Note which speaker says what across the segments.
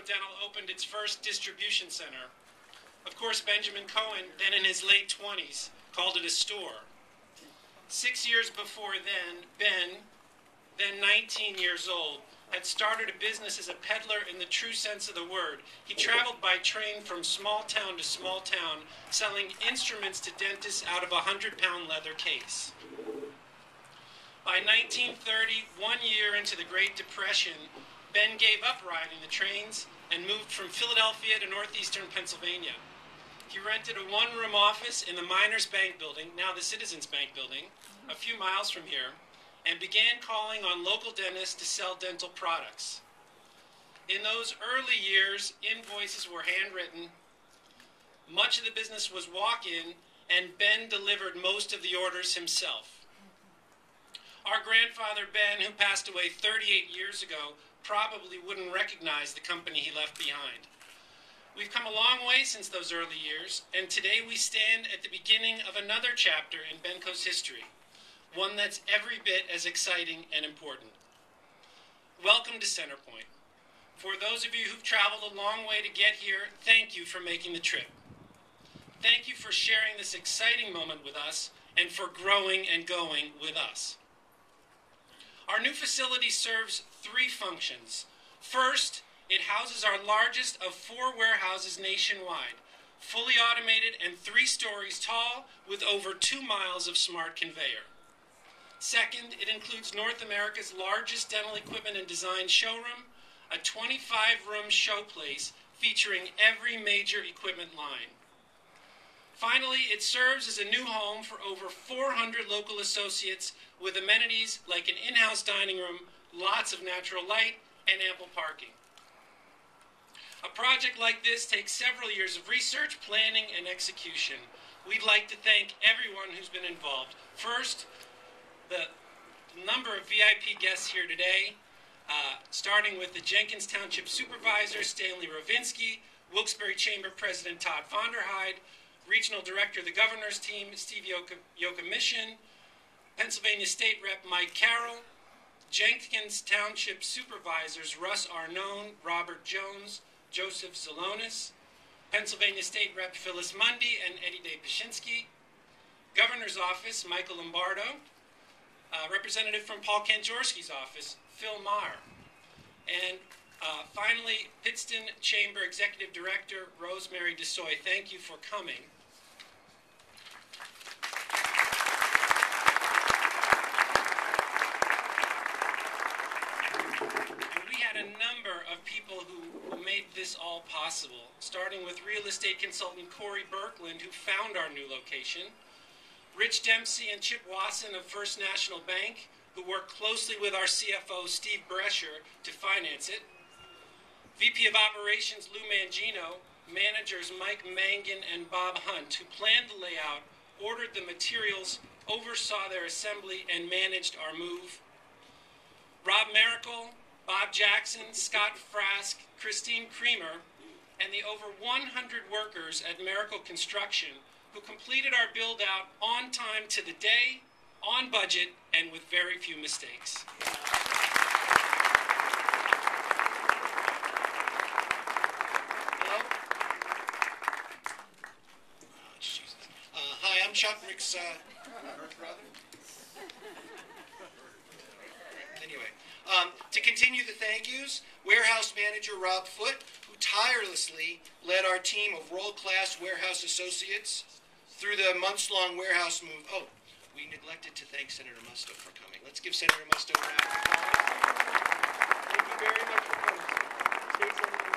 Speaker 1: Benco Dental opened its first distribution center. Of course, Benjamin Cohen, then in his late 20s, called it a store. 6 years before then, Ben, then 19 years old, had started a business as a peddler in the true sense of the word. He traveled by train from small town to small town, selling instruments to dentists out of a 100-pound leather case. By 1930, 1 year into the Great Depression, Ben gave up riding the trains and moved from Philadelphia to northeastern Pennsylvania. He rented a one-room office in the Miners Bank building, now the Citizens Bank building, a few miles from here, and began calling on local dentists to sell dental products. In those early years, invoices were handwritten. Much of the business was walk-in, and Ben delivered most of the orders himself. Our grandfather, Ben, who passed away 38 years ago, probably wouldn't recognize the company he left behind. We've come a long way since those early years, and today we stand at the beginning of another chapter in Benco's history, one that's every bit as exciting and important. Welcome to Centerpoint. For those of you who've traveled a long way to get here, thank you for making the trip. Thank you for sharing this exciting moment with us and for growing and going with us. Our new facility serves three functions. First, it houses our largest of 4 warehouses nationwide, fully automated and 3 stories tall with over 2 miles of smart conveyor. Second, it includes North America's largest dental equipment and design showroom, a 25-room showplace featuring every major equipment line. Finally, it serves as a new home for over 400 local associates with amenities like an in-house dining room, lots of natural light, and ample parking. A project like this takes several years of research, planning, and execution. We'd like to thank everyone who's been involved. First, the number of VIP guests here today, starting with the Jenkins Township Supervisor, Stanley Rovinsky, Wilkes-Barre Chamber President Todd Vonderheide, Regional Director of the Governor's Team, Steve Yokomishin, Pennsylvania State Rep Mike Carroll, Jenkins Township Supervisors Russ Arnone, Robert Jones, Joseph Zalonis, Pennsylvania State Rep Phyllis Mundy and Eddie Day Pashinsky, Governor's Office Michael Lombardo, representative from Paul Kanjorski's office, Phil Maher, and finally, Pittston Chamber Executive Director Rosemary DeSoy. Thank you for coming. And we had a number of people who made this all possible, starting with real estate consultant Corey Birkland, who found our new location, Rich Dempsey and Chip Wasson of First National Bank, who worked closely with our CFO, Steve Brescher, to finance it, VP of Operations Lou Mangino, managers Mike Mangan and Bob Hunt, who planned the layout, ordered the materials, oversaw their assembly, and managed our move, Rob Miracle, Bob Jackson, Scott Frask, Christine Creamer, and the over 100 workers at Miracle Construction who completed our build-out on time to the day, on budget, and with very few mistakes. Hello? Oh, Jesus. Hi, I'm Chuck, Rick's brother. Anyway, to continue the thank yous, warehouse manager Rob Foote, who tirelessly led our team of world-class warehouse associates through the months-long warehouse move. Oh, we neglected to thank Senator Musto for coming. Let's give Senator Musto a round of applause. Thank you very much for coming. State Senator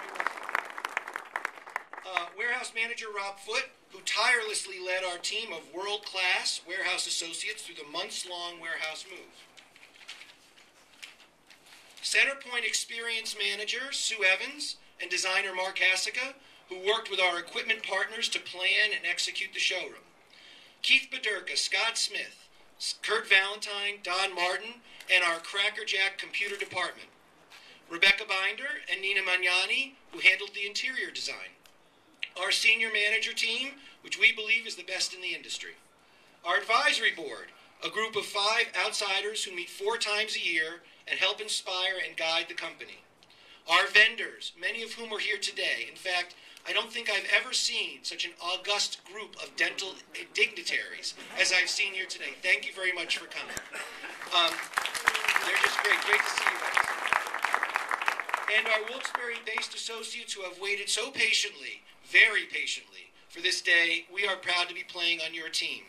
Speaker 1: Musto. Warehouse manager Rob Foote, who tirelessly led our team of world-class warehouse associates through the months-long warehouse move. Centerpoint Experience Manager Sue Evans and designer Mark Hassica, who worked with our equipment partners to plan and execute the showroom. Keith Badurka, Scott Smith, Kurt Valentine, Don Martin, and our Crackerjack computer department. Rebecca Binder and Nina Magnani, who handled the interior design. Our senior manager team, which we believe is the best in the industry. Our advisory board, a group of 5 outsiders who meet 4 times a year and help inspire and guide the company.
Speaker 2: our vendors, many of whom are here today. In fact, I don't think I've ever seen such an august group of dental dignitaries as I've seen here today. Thank you very much for coming. They're just great. Great to see you guys. And our Wilkes-Barre-based associates who have waited so patiently, very patiently, for this day. We are proud to be playing on your team.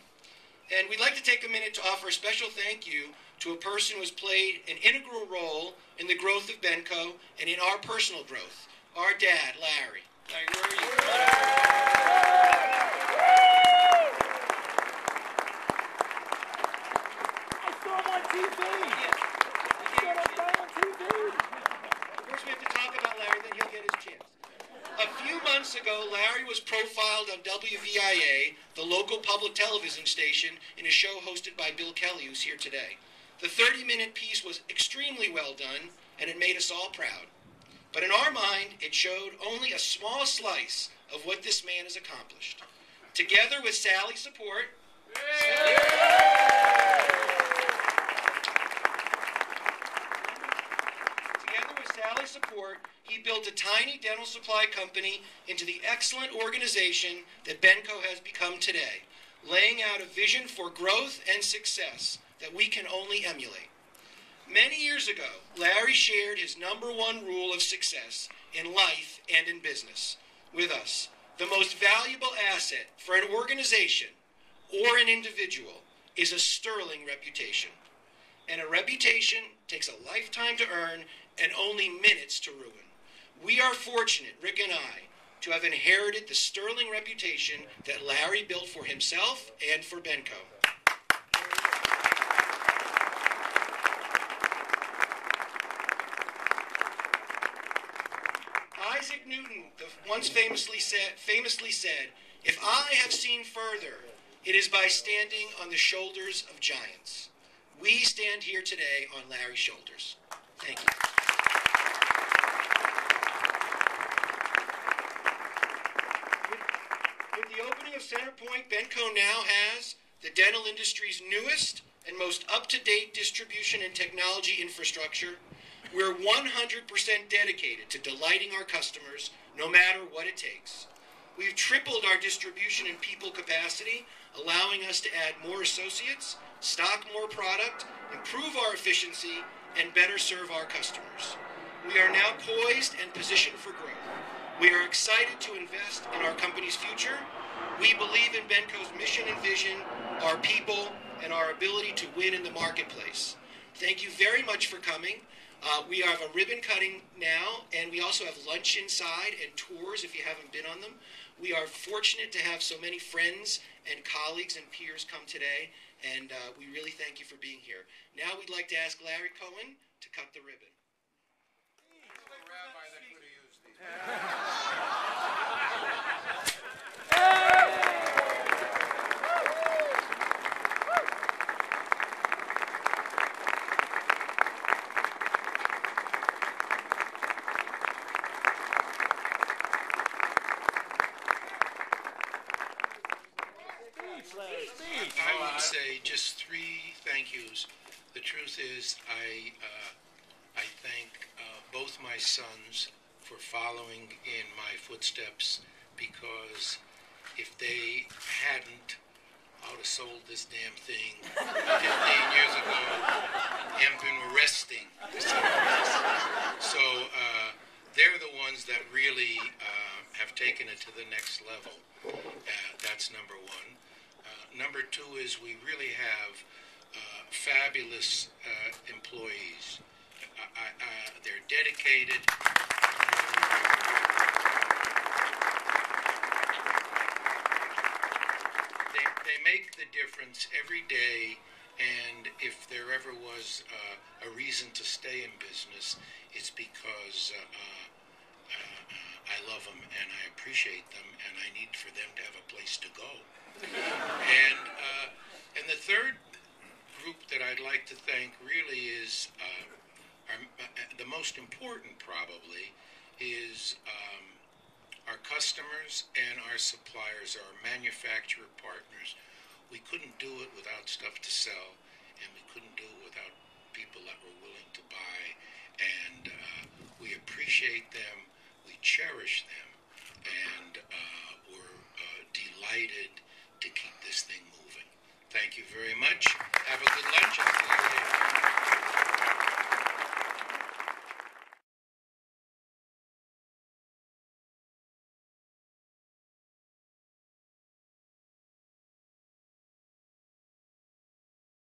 Speaker 2: And we'd like to take a minute to offer a special thank you to a person who has played an integral role in the growth of Benco and in our personal growth, our dad, Larry. Larry, where are you?
Speaker 3: I saw him on TV.
Speaker 2: First we have to talk about Larry, then he'll get his chance. A few months ago, Larry was profiled on WVIA, the local public television station, in a show hosted by Bill Kelly, who's here today. The 30-minute piece was extremely well done, and it made us all proud. But in our mind, it showed only a small slice of what this man has accomplished. Together with Sally's support, he built a tiny dental supply company into the excellent organization that Benco has become today, laying out a vision for growth and success that we can only emulate. Many years ago, Larry shared his #1 rule of success in life and in business with us. The most valuable asset for an organization or an individual is a sterling reputation. And a reputation takes a lifetime to earn and only minutes to ruin. We are fortunate, Rick and I, to have inherited the sterling reputation that Larry built for himself and for Benco. Isaac Newton once famously said, "If I have seen further, it is by standing on the shoulders of giants." We stand here today on Larry's shoulders. Thank you. With the opening of Centerpoint, Benco now has the dental industry's newest and most up-to-date distribution and technology infrastructure. We're 100% dedicated to delighting our customers, no matter what it takes. We've tripled our distribution and people capacity, allowing us to add more associates, stock more product, improve our efficiency, and better serve our customers. We are now poised and positioned for growth. We are excited to invest in our company's future. We believe in Benco's mission and vision, our people, and our ability to win in the marketplace. Thank you very much for coming. We have a ribbon cutting now, and we also have lunch inside and tours if you haven't been on them. We are fortunate to have so many friends and colleagues and peers come today, and we really thank you for being here. Now we'd like to ask Larry Cohen to cut the ribbon.
Speaker 4: Rabbi that could have used these. I would say just 3 thank yous. The truth is, I thank both my sons for following in my footsteps, because if they hadn't, I would have sold this damn thing 15 years ago and been resting. So they're the ones that really have taken it to the next level. That's number 1. Number 2 is we really have fabulous employees. They're dedicated. They make the difference every day, and if there ever was a reason to stay in business, it's because I love them and I appreciate them, and I need for them to have a place to go. And the third group that I'd like to thank really is the most important probably is our customers and our suppliers, our manufacturer partners. We couldn't do it without stuff to sell, and we couldn't do it without people that were willing to buy. And we appreciate excited to keep this thing moving. Thank you very much. Have a good lunch.